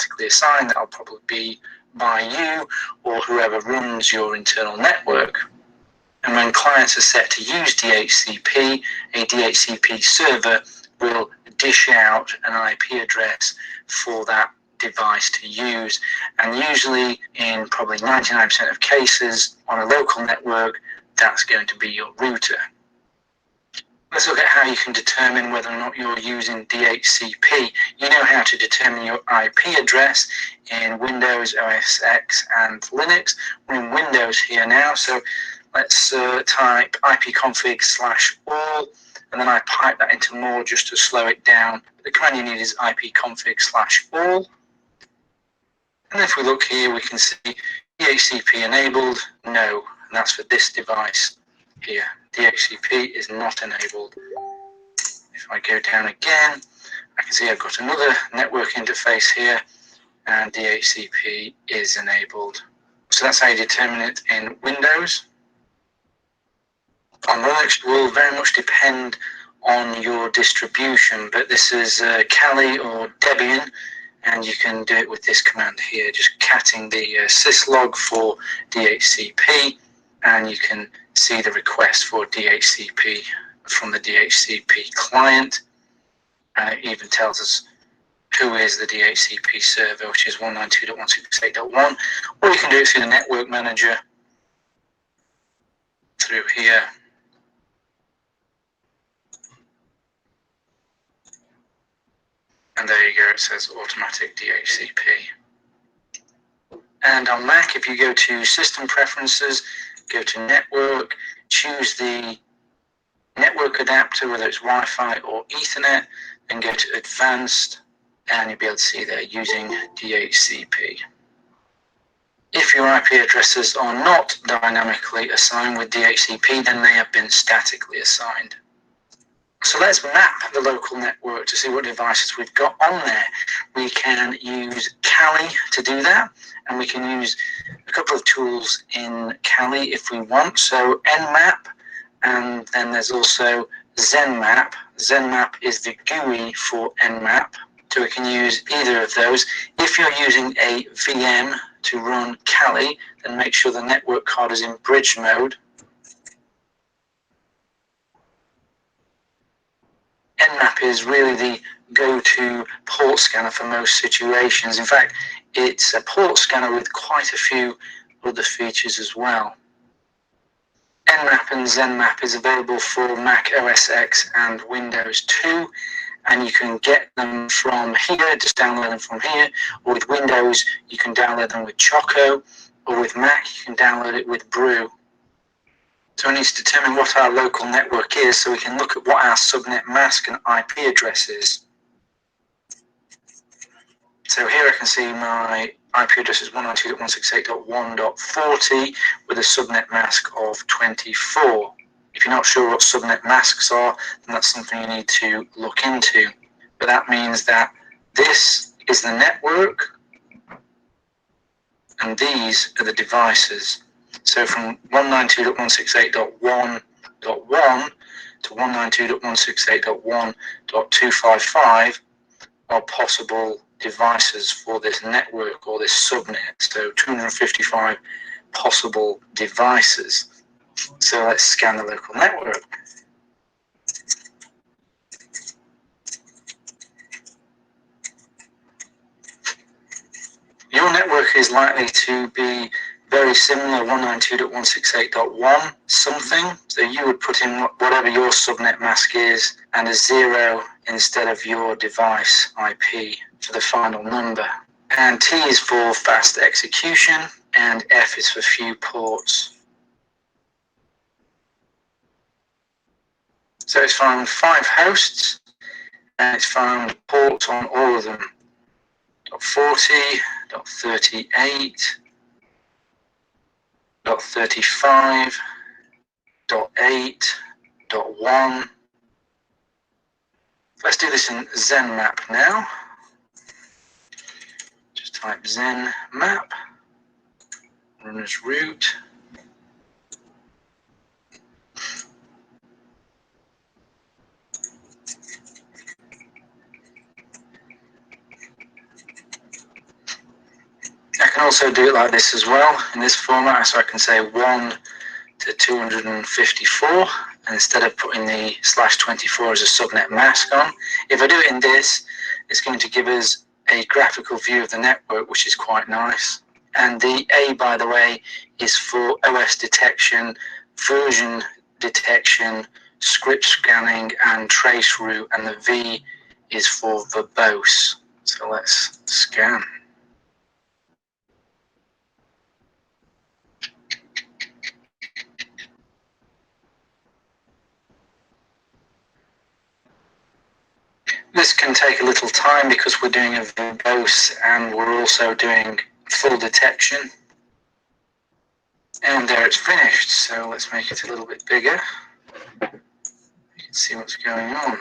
automatically assigned. That'll probably be by you or whoever runs your internal network. And when clients are set to use DHCP, a DHCP server will dish out an IP address for that device to use. And usually, in probably 99% of cases on a local network, that's going to be your router. Let's look at how you can determine whether or not you're using DHCP. You know how to determine your IP address in Windows, OS X, and Linux. We're in Windows here now, so let's type ipconfig/all, and then I pipe that into more just to slow it down. The command you need is ipconfig/all. And if we look here, we can see DHCP enabled, no, and that's for this device here. DHCP is not enabled. If I go down again, I can see I've got another network interface here, and DHCP is enabled. So that's how you determine it in Windows. On Linux, will very much depend on your distribution, but this is Kali or Debian, and you can do it with this command here, just catting the syslog for DHCP, and you can see the request for DHCP from the DHCP client, and it even tells us who is the DHCP server, which is 192.168.1, or you can do it through the network manager through here. And there you go, it says automatic DHCP. And on Mac, if you go to System Preferences, go to Network, choose the network adapter, whether it's Wi-Fi or Ethernet, then go to Advanced, and you'll be able to see there using DHCP. If your IP addresses are not dynamically assigned with DHCP, then they have been statically assigned. So let's map the local network to see what devices we've got on there. We can use Kali to do that, and we can use a couple of tools in Kali if we want. So Nmap, and then there's also ZenMap. ZenMap is the GUI for Nmap, so we can use either of those. If you're using a VM to run Kali, then make sure the network card is in bridge mode. Nmap is really the go-to port scanner for most situations. In fact, it's a port scanner with quite a few other features as well. Nmap and ZenMap is available for Mac OS X and Windows 2, and you can get them from here, just download them from here, or with Windows, you can download them with Choco, or with Mac, you can download it with Brew. So we need to determine what our local network is so we can look at what our subnet mask and IP address is. So here I can see my IP address is 192.168.1.40 with a subnet mask of 24. If you're not sure what subnet masks are, then that's something you need to look into. But that means that this is the network and these are the devices. So from 192.168.1.1 to 192.168.1.255 are possible devices for this network or this subnet. So 255 possible devices. So let's scan the local network. Your network is likely to be very similar, 192.168.1 something. So you would put in whatever your subnet mask is and a 0 instead of your device IP for the final number. And T is for fast execution and F is for few ports. So it's found 5 hosts and it's found ports on all of them. .40, .38, .35, .8, .1. Let's do this in ZenMap now. Just type ZenMap, run as root. can also do it like this as well, in this format, so I can say 1 to 254, and instead of putting the /24 as a subnet mask on, if I do it in this, it's going to give us a graphical view of the network, which is quite nice. And the A, by the way, is for OS detection, version detection, script scanning, and trace route, and the V is for verbose. So let's scan. This can take a little time because we're doing a verbose and we're also doing full detection. And there it's finished. So let's make it a little bit bigger. You can see what's going on.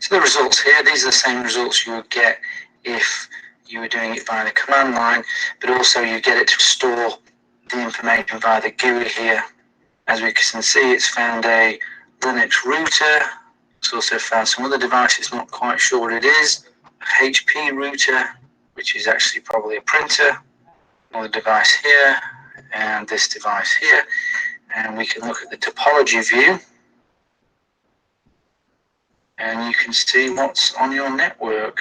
So the results here, these are the same results you would get if you were doing it via the command line, but also you get it to store the information via the GUI here. As we can see, it's found a Linux router. It's also found some other device, it's not quite sure what it is. A HP router, which is actually probably a printer. Another device here, and this device here. And we can look at the topology view. And you can see what's on your network.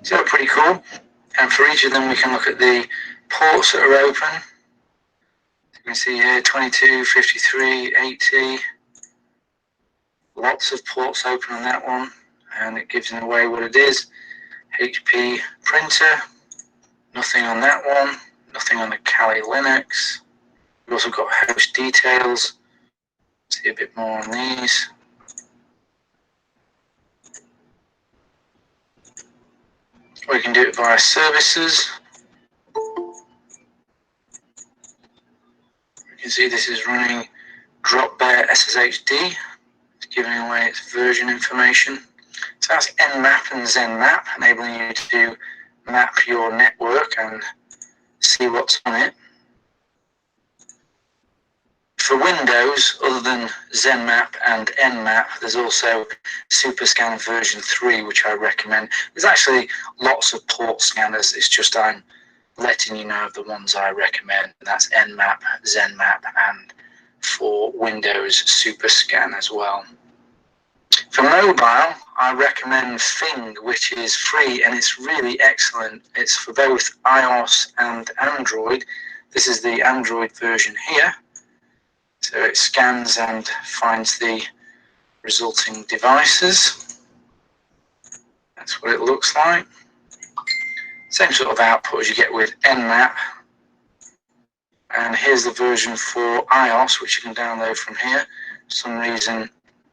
So pretty cool. And for each of them, we can look at the ports that are open. You can see here 22, 53, 80. Lots of ports open on that one, and it gives away what it is. HP printer, nothing on that one, nothing on the Kali Linux. We've also got host details. See a bit more on these. Or you can do it via services. You can see this is running drop bear SSHD. It's giving away its version information. So that's Nmap and ZenMap, enabling you to map your network and see what's on it. For Windows, other than ZenMap and Nmap, there's also SuperScan version 3, which I recommend. There's actually lots of port scanners, it's just I'm letting you know of the ones I recommend. That's Nmap, ZenMap, and for Windows SuperScan as well. For mobile, I recommend Fing, which is free and it's really excellent. It's for both iOS and Android. This is the Android version here. So it scans and finds the resulting devices. That's what it looks like. Same sort of output as you get with Nmap. And here's the version for iOS, which you can download from here. For some reason,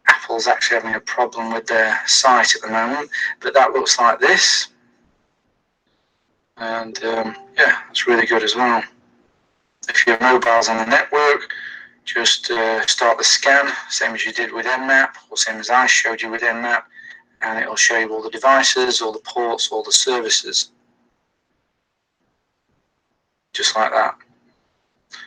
Apple's actually having a problem with their site at the moment, but that looks like this. And yeah, it's really good as well. If your mobile's on the network, just start the scan, same as you did with Nmap, or same as I showed you with Nmap, and it'll show you all the devices, all the ports, all the services. Just like that.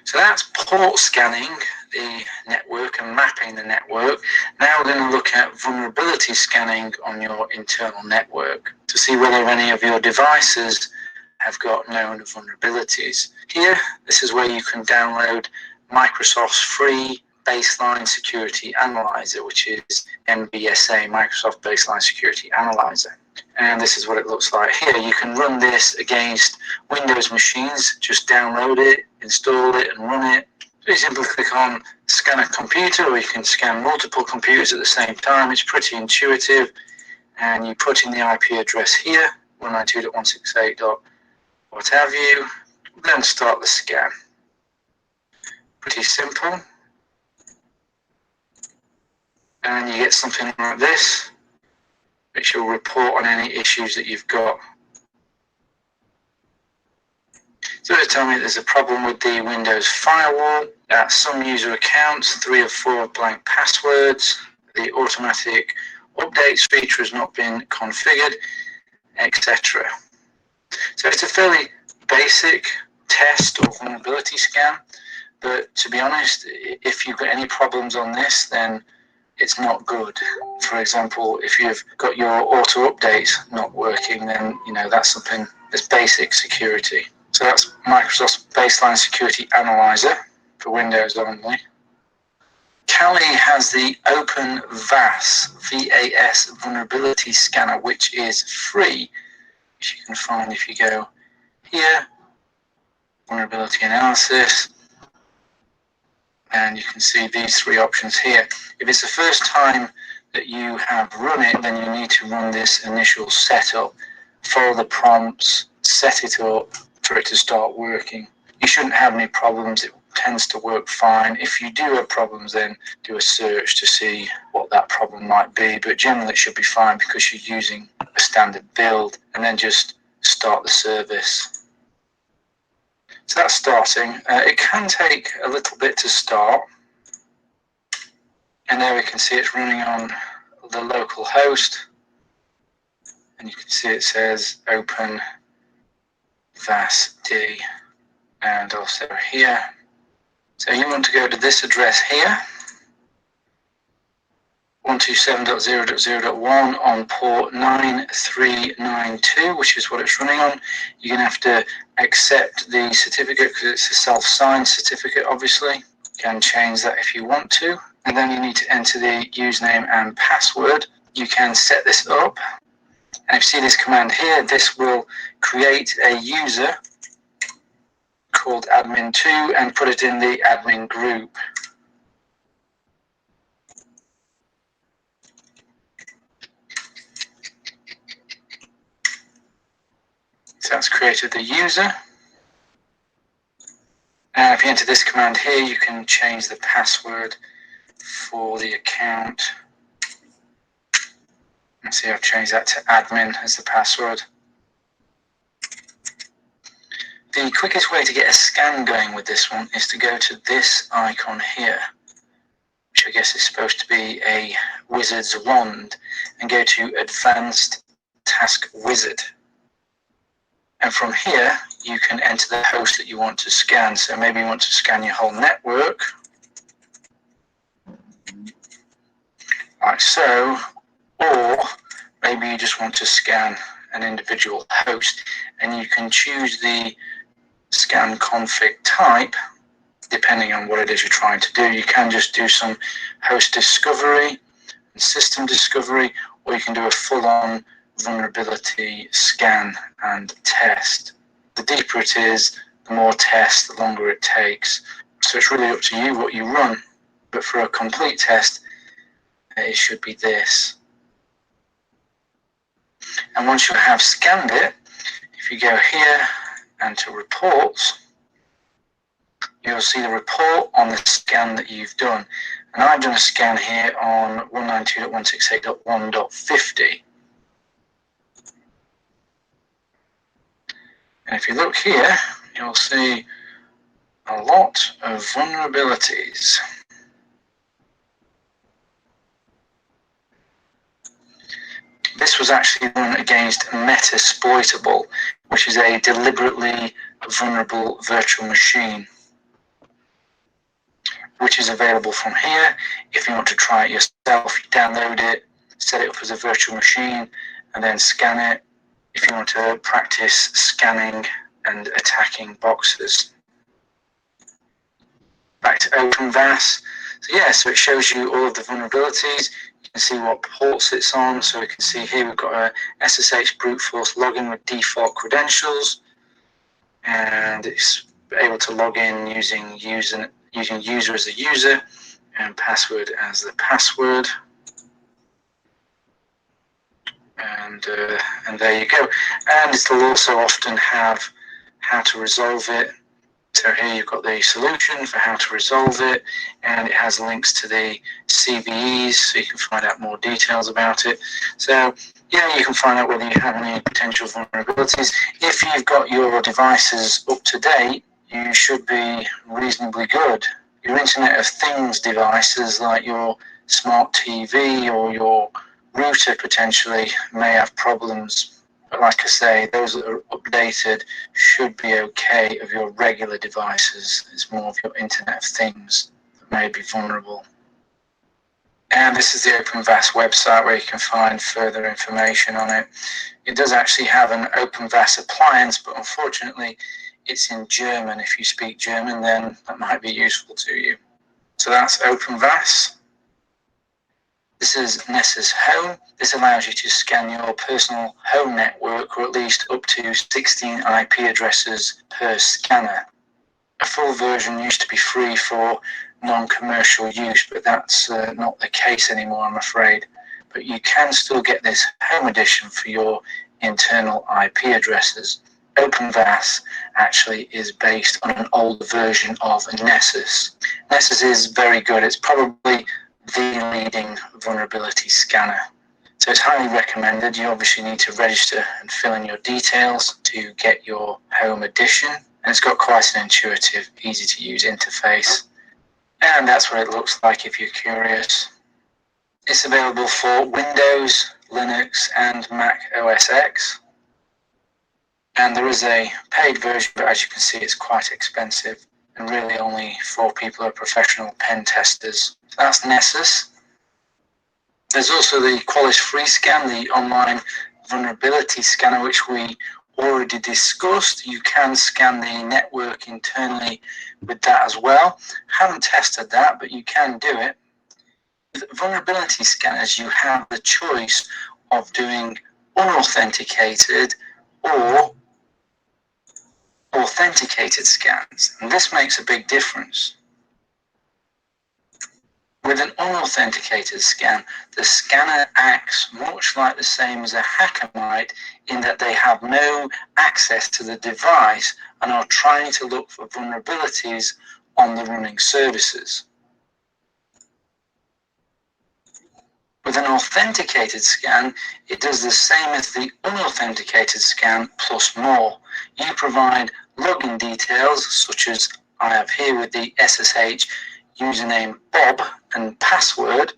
So that's port scanning the network and mapping the network. Now we're going to look at vulnerability scanning on your internal network to see whether any of your devices have got known vulnerabilities. Here, this is where you can download Microsoft's free Baseline Security Analyzer, which is MBSA, Microsoft Baseline Security Analyzer. And this is what it looks like here. You can run this against Windows machines, just download it, install it, and run it. So you simply click on scan a computer, or you can scan multiple computers at the same time. It's pretty intuitive. And you put in the IP address here, 192.168. What have you, then start the scan. Pretty simple. And you get something like this, which will report on any issues that you've got. So it'll tell me there's a problem with the Windows firewall, some user accounts, 3 or 4 blank passwords, the automatic updates feature has not been configured, etc. So it's a fairly basic test or vulnerability scan, but to be honest, if you've got any problems on this, then it's not good. For example, if you've got your auto updates not working, then that's something that's basic security. So that's Microsoft's Baseline Security Analyzer for Windows only. Kali has the Open VAS Vulnerability Scanner, which is free, which you can find if you go here, Vulnerability Analysis, and you can see these three options here. If it's the first time that you have run it, then you need to run this initial setup, follow the prompts, set it up for it to start working. You shouldn't have any problems. It tends to work fine. If you do have problems, then do a search to see what that problem might be, but generally it should be fine because you're using a standard build, and then just start the service. So that's starting. It can take a little bit to start, and there we can see it's running on the local host, and you can see it says Open VAS D, and also here. So you want to go to this address here, 127.0.0.1 on port 9392, which is what it's running on. You're going to have to accept the certificate because it's a self-signed certificate, obviously. You can change that if you want to. And then you need to enter the username and password. You can set this up. And if you see this command here, this will create a user called admin2 and put it in the admin group. So that's created the user. And if you enter this command here, you can change the password for the account. And see, I've changed that to admin as the password. The quickest way to get a scan going with this one is to go to this icon here, which I guess is supposed to be a wizard's wand, and go to Advanced Task Wizard. And from here, you can enter the host that you want to scan. So maybe you want to scan your whole network, like so, or maybe you just want to scan an individual host, and you can choose the scan config type depending on what it is you're trying to do. You can just do some host discovery and system discovery, or you can do a full-on vulnerability scan and test. The deeper it is, the more tests, the longer it takes. So it's really up to you what you run, but for a complete test, it should be this. And once you have scanned it, if you go here and to reports, you'll see the report on the scan that you've done. And I've done a scan here on 192.168.1.50. And if you look here, you'll see a lot of vulnerabilities. This was actually run against Metasploitable, which is a deliberately vulnerable virtual machine, which is available from here. If you want to try it yourself, you download it, set it up as a virtual machine, and then scan it if you want to practice scanning and attacking boxes. Back to OpenVAS. So yeah, so it shows you all of the vulnerabilities. You can see what ports it's on. So we can see here we've got a SSH brute force login with default credentials, and it's able to log in using user as a user and password as the password. And there you go. And it'll also often have how to resolve it. So here you've got the solution for how to resolve it, and it has links to the CVEs, so you can find out more details about it. So yeah, you can find out whether you have any potential vulnerabilities. If you've got your devices up to date, you should be reasonably good. Your Internet of Things devices, like your smart TV or your router, potentially may have problems. But like I say, those that are updated should be okay of your regular devices. It's more of your Internet of Things that may be vulnerable. And this is the OpenVAS website where you can find further information on it. It does actually have an OpenVAS appliance, but unfortunately it's in German. If you speak German, then that might be useful to you. So that's OpenVAS. This is Nessus Home. This allows you to scan your personal home network, or at least up to 16 IP addresses per scanner. A full version used to be free for non-commercial use, but that's not the case anymore, I'm afraid. But you can still get this home edition for your internal IP addresses. OpenVAS actually is based on an older version of Nessus. Nessus is very good. It's probably the leading vulnerability scanner. So it's highly recommended. You obviously need to register and fill in your details to get your home edition. And it's got quite an intuitive, easy to use interface. And that's what it looks like if you're curious. It's available for Windows, Linux, and Mac OS X. And there is a paid version, but as you can see, it's quite expensive. And really only for people who are professional pen testers. So that's Nessus. There's also the Qualys FreeScan, the online vulnerability scanner, which we already discussed. You can scan the network internally with that as well. Haven't tested that, but you can do it. With vulnerability scanners, you have the choice of doing unauthenticated or authenticated scans, and this makes a big difference. With an unauthenticated scan, the scanner acts much like the same as a hacker might, in that they have no access to the device and are trying to look for vulnerabilities on the running services. With an authenticated scan, it does the same as the unauthenticated scan plus more. You provide login details, such as I have here with the SSH username Bob and password.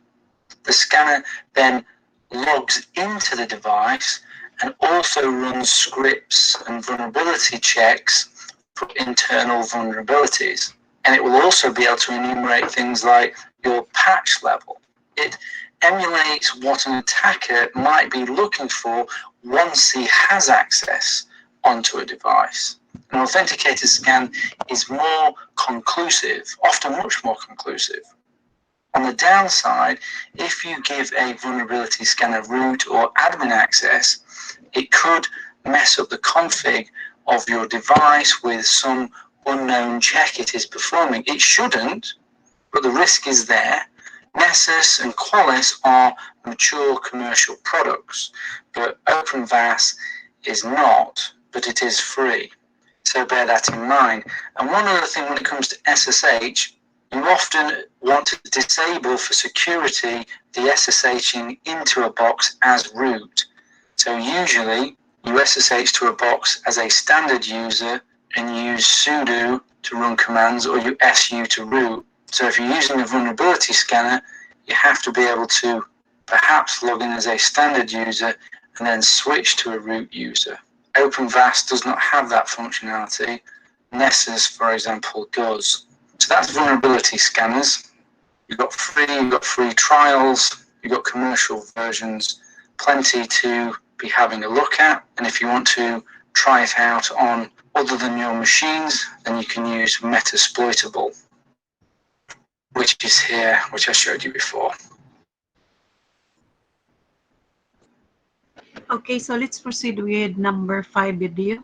The scanner then logs into the device and also runs scripts and vulnerability checks for internal vulnerabilities. And it will also be able to enumerate things like your patch level. It emulates what an attacker might be looking for once he has access onto a device. An authenticated scan is more conclusive, often much more conclusive. On the downside, if you give a vulnerability scanner root or admin access, it could mess up the config of your device with some unknown check it is performing. It shouldn't, but the risk is there. Nessus and Qualys are mature commercial products, but OpenVAS is not, but it is free. So bear that in mind. And one other thing when it comes to SSH, you often want to disable for security the SSHing into a box as root. So usually you SSH to a box as a standard user and use sudo to run commands, or you su to root. So if you're using a vulnerability scanner, you have to be able to perhaps log in as a standard user and then switch to a root user. OpenVAS does not have that functionality. Nessus, for example, does. So that's vulnerability scanners. You've got free trials, you've got commercial versions, plenty to be having a look at. And if you want to try it out on other than your machines, then you can use Metasploitable, which is here, which I showed you before. Okay, so let's proceed with number 5 video.